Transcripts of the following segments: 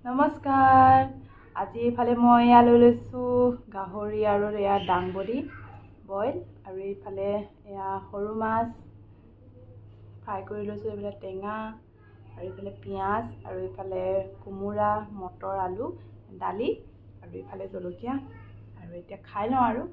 নমস্কাৰ। আজি ইফালে মই এয়া লৈ লৈছোঁ গাহৰি আৰু এয়া দাংবডি বইল, আৰু এইফালে এয়া সৰু মাছ ফ্ৰাই কৰি লৈছোঁ। এইফালে টেঙা, আৰু এইফালে পিঁয়াজ, আৰু এইফালে কোমোৰা, মটৰ, আলু, দালি, আৰু এইফালে জলকীয়া। আৰু এতিয়া খাই লওঁ আৰু।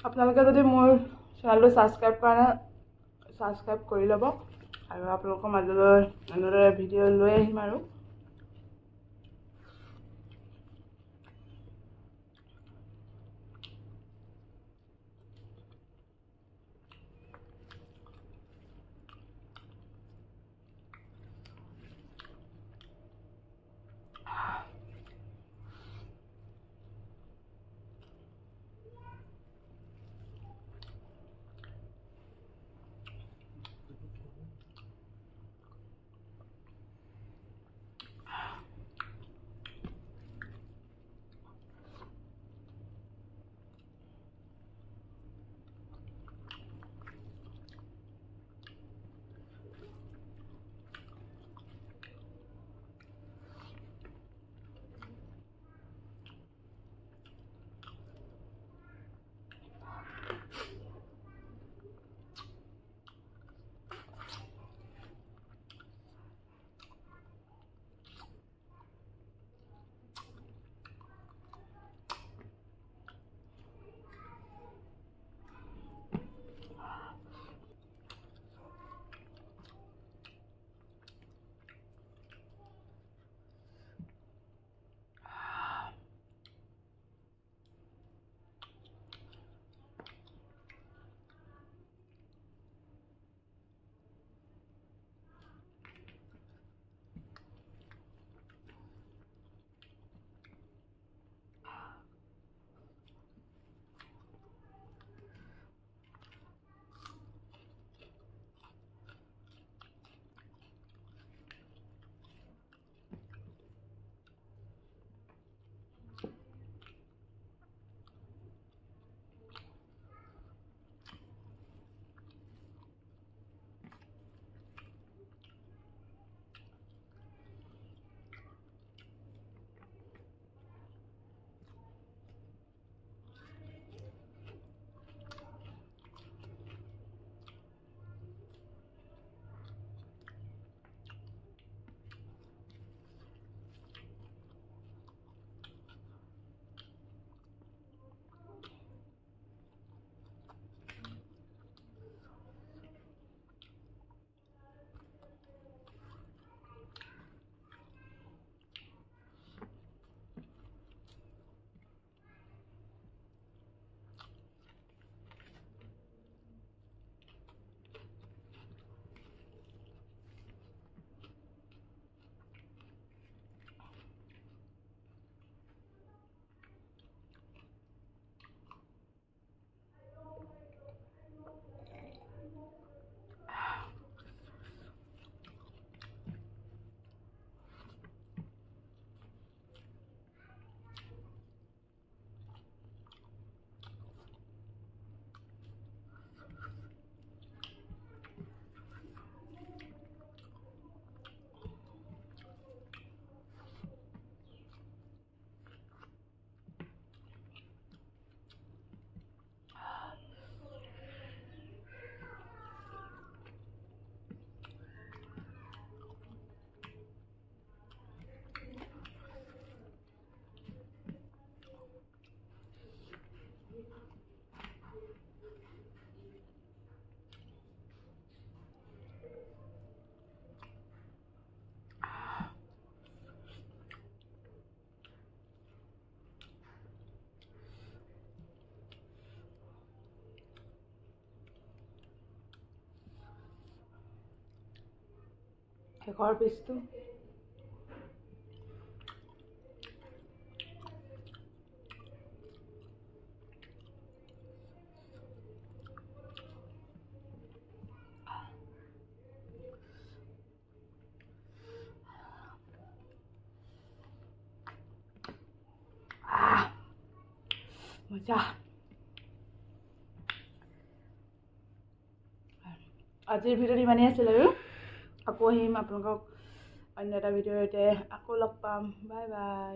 আপোনালোকে যদি মোৰ চেনেলটো ছাবস্ক্ৰাইব কৰা নাই, ছাবস্ক্ৰাইব কৰি ল'ব, আৰু আপোনালোকৰ মাজলৈ এনেদৰে ভিডিঅ' লৈ আহিম আৰু। শেষৰ পিচটো মজা। আজিৰ ভিডিঅ'টো ইমানেই আছিল আৰু আকৌ আহিম আপোনালোকক অন্য এটা ভিডিঅ'ৰ সৈতে আকৌ লগ পাম। Bye bye.